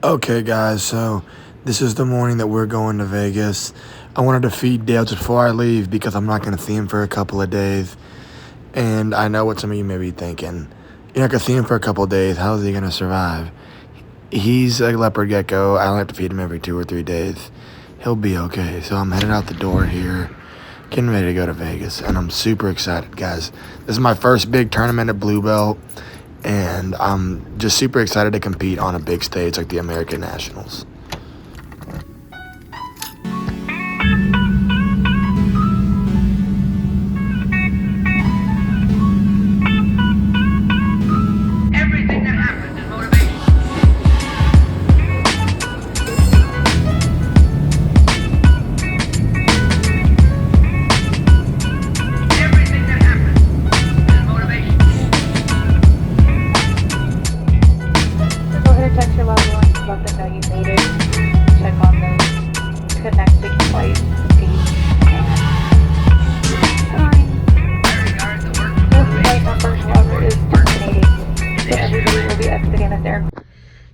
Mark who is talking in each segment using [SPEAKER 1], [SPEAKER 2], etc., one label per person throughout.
[SPEAKER 1] Okay, guys, so this is the morning that we're going to Vegas. I wanted to feed Dale just before I leave because I'm not going to see him for a couple of days. And I know what some of you may be thinking. You're not going to see him for a couple of days. How is he going to survive? He's a leopard gecko. I only have to feed him every 2 or 3 days. He'll be okay. So I'm headed out the door here, getting ready to go to Vegas. And I'm super excited, guys. This is my first big tournament at Blue Belt. And I'm just super excited to compete on a big stage like the American Nationals.
[SPEAKER 2] Everything that happens is motivation. Everything that happens is motivation.
[SPEAKER 3] Go ahead and text your loved ones, let them know you made it. Check on those connecting flights, dates, and times.
[SPEAKER 2] Regard the work of
[SPEAKER 3] This flight
[SPEAKER 2] motivation.
[SPEAKER 3] number, however, is terminating, so everybody will be exiting this aircraft.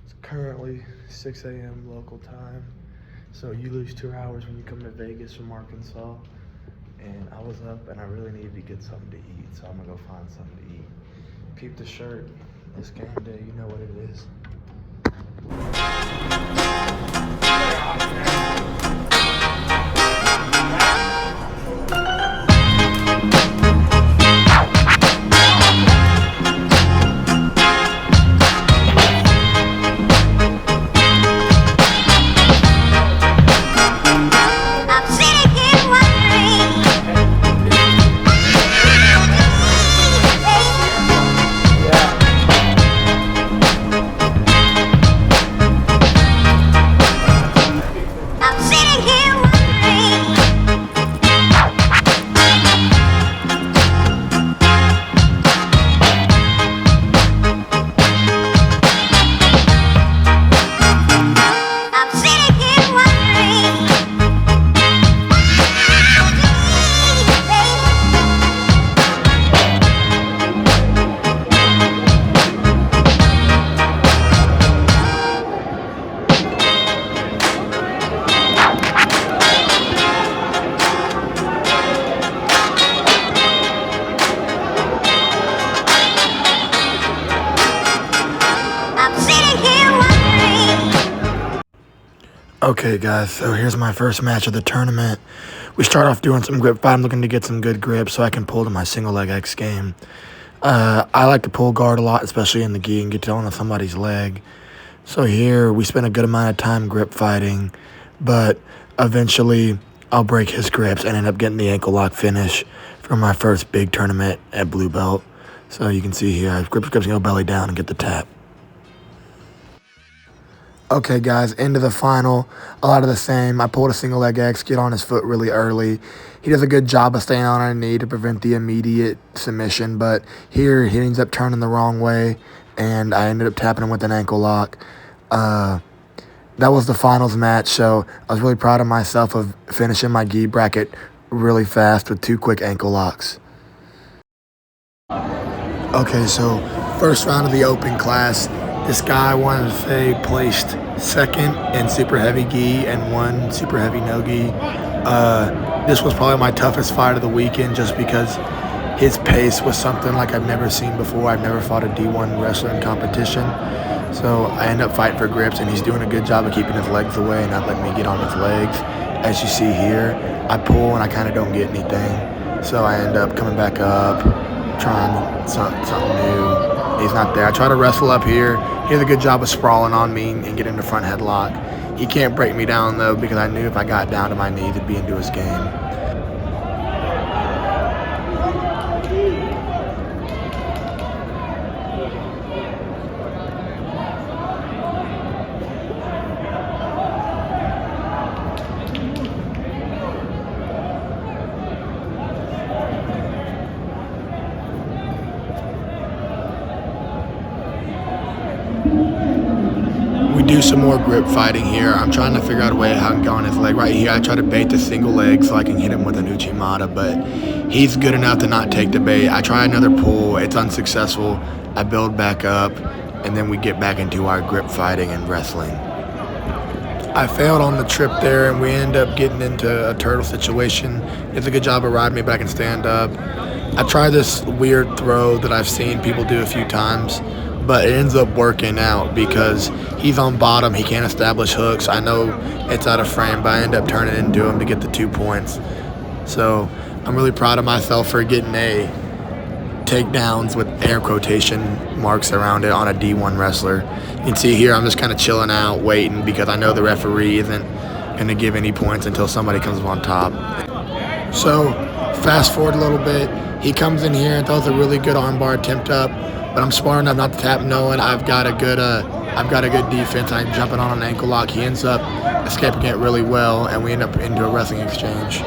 [SPEAKER 1] It's currently 6 a.m. local time. So you lose 2 hours when you come to Vegas from Arkansas. And I was up and I really needed to get something to eat. So I'm going to go find something to eat. Peep the shirt. It's game day. You know what it is.
[SPEAKER 4] I'm sitting here wondering. I'm sitting here wondering. I'm sitting here wondering. I'm sitting here wondering.
[SPEAKER 1] Okay, guys, so here's my first match of the tournament. We start off doing some grip fight. I'm looking to get some good grips so I can pull to my single leg X game. I like to pull guard a lot, especially in the gi, and get onto somebody's leg. So here we spend a good amount of time grip fighting, but eventually I'll break his grips and end up getting the ankle lock finish for my first big tournament at Blue Belt. So you can see here, I grips, go belly down and get the tap. Okay, guys, into the final. A lot of the same. I pulled a single leg X, get on his foot really early. He does a good job of staying on our knee to prevent the immediate submission, but here he ends up turning the wrong way, and I ended up tapping him with an ankle lock. That was the finals match, so I was really proud of myself of finishing my gi bracket really fast with 2 quick ankle locks. Okay, so first round of the open class. This guy, I wanted to say, placed second in super heavy gi and 1 super heavy no gi. This was probably my toughest fight of the weekend just because his pace was something like I've never seen before. I've never fought a D1 wrestling competition. So I end up fighting for grips, and he's doing a good job of keeping his legs away and not letting me get on his legs. As you see here, I pull and I kind of don't get anything. So I end up coming back up, trying something new. He's not there. I try to wrestle up here. He does a good job of sprawling on me and getting the front headlock. He can't break me down, though, because I knew if I got down to my knees, it'd be into his game. We do some more grip fighting here. I'm trying to figure out a way how I can get on his leg. Right here, I try to bait the single leg so I can hit him with an Uchimata, but he's good enough to not take the bait. I try another pull. It's unsuccessful. I build back up, and then we get back into our grip fighting and wrestling. I failed on the trip there, and we end up getting into a turtle situation. He does a good job of riding me, but I can stand up. I tried this weird throw that I've seen people do a few times, but it ends up working out because he's on bottom. He can't establish hooks. I know it's out of frame, but I end up turning into him to get the 2 points. So I'm really proud of myself for getting a takedowns with air quotation marks around it on a D1 wrestler. You can see here I'm just kind of chilling out, waiting, because I know the referee isn't going to give any points until somebody comes on top. So fast forward a little bit. He comes in here and throws a really good armbar attempt up, but I'm smart enough not to tap, knowing I've got a good defense. I'm jumping on an ankle lock. He ends up escaping it really well, and we end up into a wrestling exchange.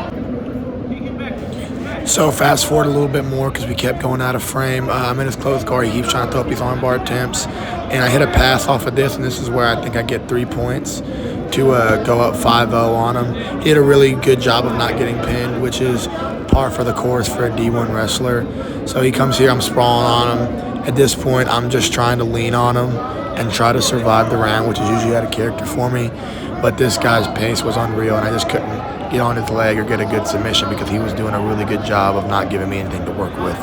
[SPEAKER 1] So fast forward a little bit more because we kept going out of frame. I'm in his closed guard. He keeps trying to throw up these armbar attempts, and I hit a pass off of this, and this is where I think I get 3 points to go up 5-0 on him. He did a really good job of not getting pinned, which is par for the course for a D1 wrestler. So he comes here, I'm sprawling on him. At this point, I'm just trying to lean on him and try to survive the round, which is usually out of character for me. But this guy's pace was unreal, and I just couldn't get on his leg or get a good submission because he was doing a really good job of not giving me anything to work with.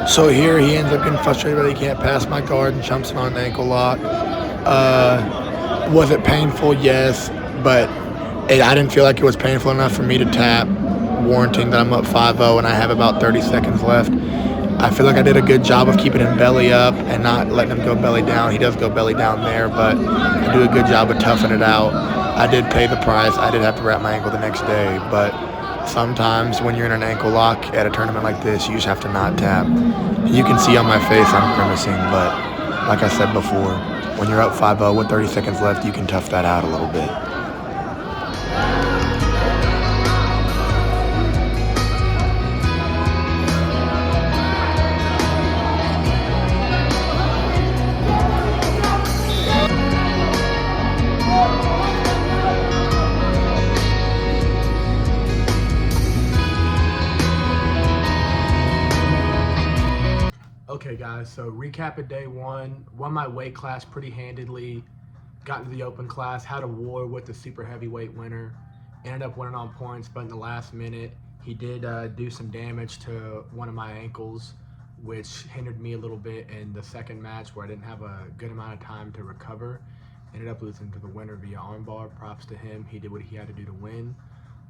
[SPEAKER 1] So here he ends up getting frustrated that he can't pass my guard and jumps in on an ankle lock. Was it painful? Yes, but I didn't feel like it was painful enough for me to tap, warranting that I'm up 5-0 and I have about 30 seconds left. I feel like I did a good job of keeping him belly up and not letting him go belly down. He does go belly down there, but I do a good job of toughing it out. I did pay the price. I did have to wrap my ankle the next day, but sometimes when you're in an ankle lock at a tournament like this, you just have to not tap. You can see on my face I'm grimacing, but like I said before, when you're up 5-0 with 30 seconds left, you can tough that out a little bit. Okay guys, so recap of day one. Won my weight class pretty handedly, got into the open class, had a war with the super heavyweight winner, ended up winning on points, but in the last minute he did do some damage to one of my ankles, which hindered me a little bit in the second match where I didn't have a good amount of time to recover. Ended up losing to the winner via armbar. Props to him, he did what he had to do to win.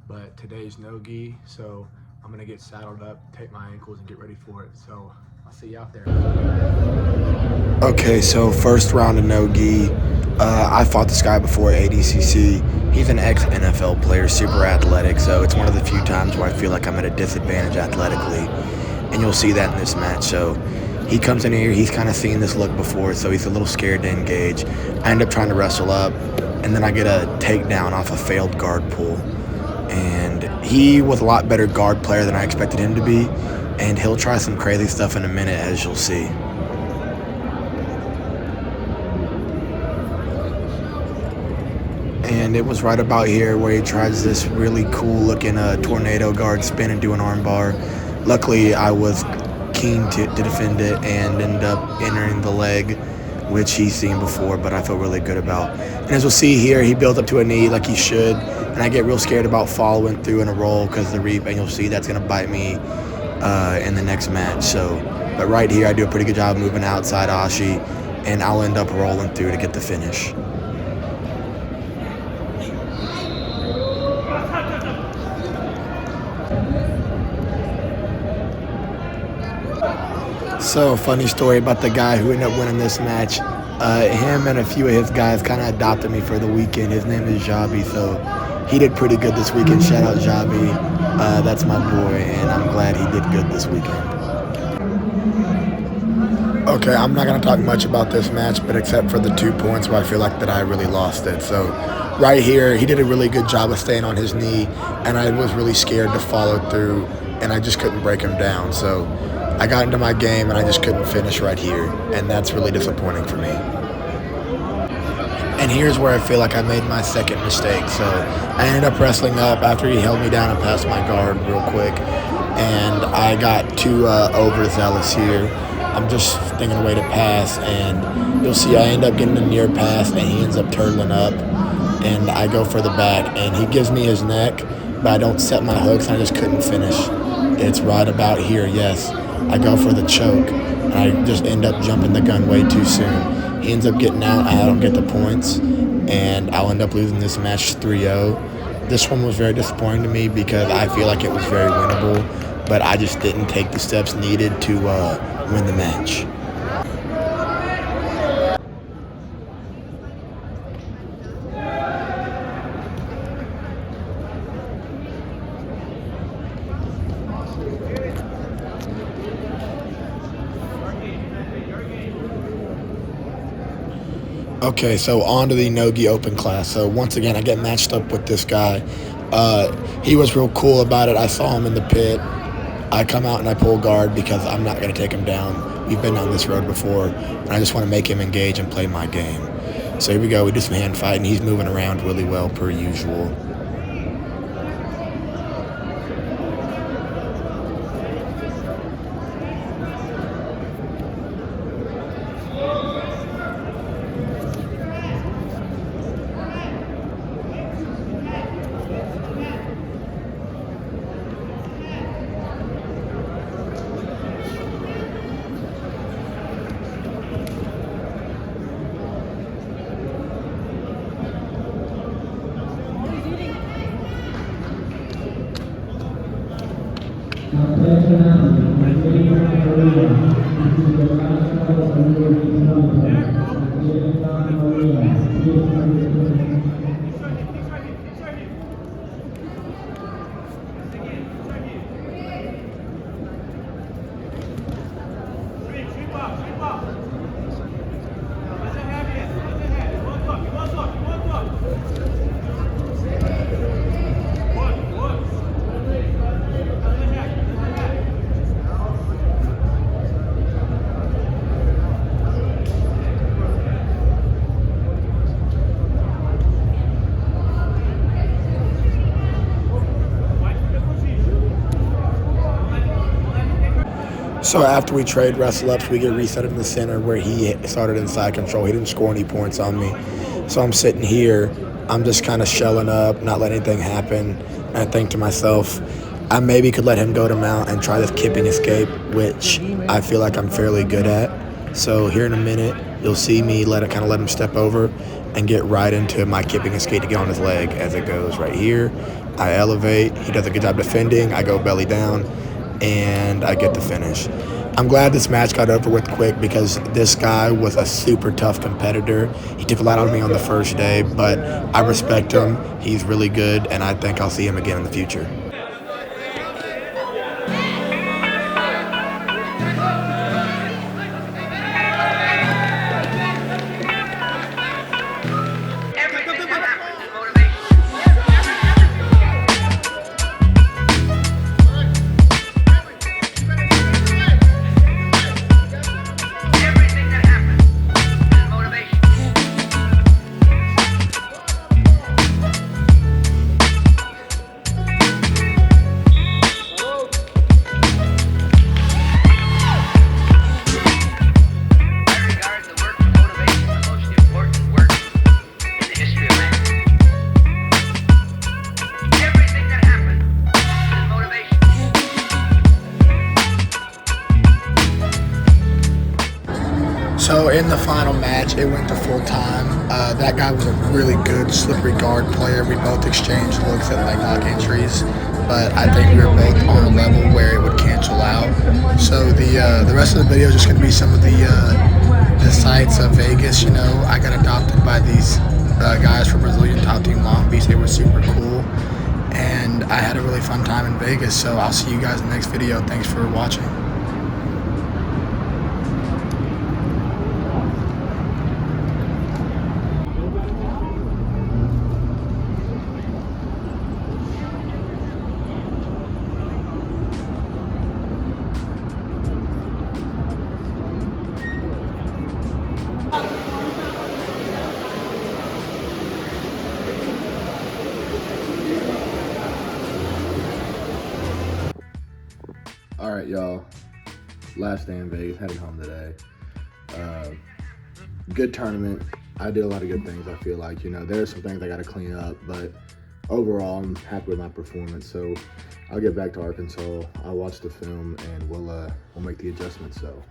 [SPEAKER 1] But today's no-gi, so I'm gonna get saddled up, take my ankles, and get ready for it. So I'll see you out there. Okay, so first round of no-gi. I fought this guy before ADCC. He's an ex-NFL player, super athletic, so it's one of the few times where I feel like I'm at a disadvantage athletically, and you'll see that in this match. So he comes in here, he's kind of seen this look before, so he's a little scared to engage. I end up trying to wrestle up, and then I get a takedown off a failed guard pull. And he was a lot better guard player than I expected him to be, and he'll try some crazy stuff in a minute, as you'll see. And it was right about here where he tries this really cool looking tornado guard spin and do an arm bar. Luckily, I was keen to defend it and end up entering the leg, which he's seen before, but I feel really good about. And as we'll see here, he builds up to a knee like he should, and I get real scared about following through in a roll because the reap, and you'll see that's going to bite me in the next match. So, but right here, I do a pretty good job moving outside Ashi, and I'll end up rolling through to get the finish. So, funny story about the guy who ended up winning this match. Him and a few of his guys kind of adopted me for the weekend. His name is Jabi, so he did pretty good this weekend. Shout out Jabi. That's my boy, and I'm glad he did good this weekend. Okay, I'm not going to talk much about this match, but except for the 2 points where I feel like that I really lost it. So right here, he did a really good job of staying on his knee, and I was really scared to follow through, and I just couldn't break him down. So I got into my game, and I just couldn't finish right here, and that's really disappointing for me. And here's where I feel like I made my second mistake. So I ended up wrestling up after he held me down and passed my guard real quick, and I got too overzealous here. I'm just thinking a way to pass, and you'll see I end up getting a near pass, and he ends up turtling up, and I go for the back, and he gives me his neck, but I don't set my hooks, and I just couldn't finish. It's right about here, yes. I go for the choke, and I just end up jumping the gun way too soon. He ends up getting out, I don't get the points, and I'll end up losing this match 3-0. This one was very disappointing to me because I feel like it was very winnable, but I just didn't take the steps needed to win the match. Okay, so on to the Nogi Open class. So once again, I get matched up with this guy. He was real cool about it. I saw him in the pit. I come out and I pull guard because I'm not going to take him down. We've been down this road before, and I just want to make him engage and play my game. So here we go. We do some hand fighting. He's moving around really well per usual. So after we trade wrestle-ups, we get reset in the center where he started in side control. He didn't score any points on me. So I'm sitting here. I'm just kind of shelling up, not letting anything happen. And I think to myself, I maybe could let him go to mount and try this kipping escape, which I feel like I'm fairly good at. So here in a minute, you'll see me let him step over and get right into my kipping escape to get on his leg as it goes right here. I elevate. He does a good job defending. I go belly down, and I get the finish. I'm glad this match got over with quick because this guy was a super tough competitor. He took a lot out of me on the first day, but I respect him. He's really good, and I think I'll see him again in the future.
[SPEAKER 2] Everything that happens is motivation. Everything that happens is motivation. I regard the work of motivation the most important work in the history of man. Everything that happens is motivation.
[SPEAKER 1] So in the final match, it went to full time. That guy was a really good slippery guard player. We both exchanged looks at leg lock entries, but I think we were both on a level where it would cancel out. So the rest of the video is just going to be some of the sights of Vegas. You know, I got adopted by these guys from Brazilian Top Team Long Beach. They were super cool, and I had a really fun time in Vegas. So I'll see you guys in the next video. Thanks for watching. All right, y'all. Last day in Vegas, headed home today. Good tournament. I did a lot of good things. I feel like, there's some things I got to clean up, but overall, I'm happy with my performance. So I'll get back to Arkansas. I'll watch the film and we'll make the adjustments. So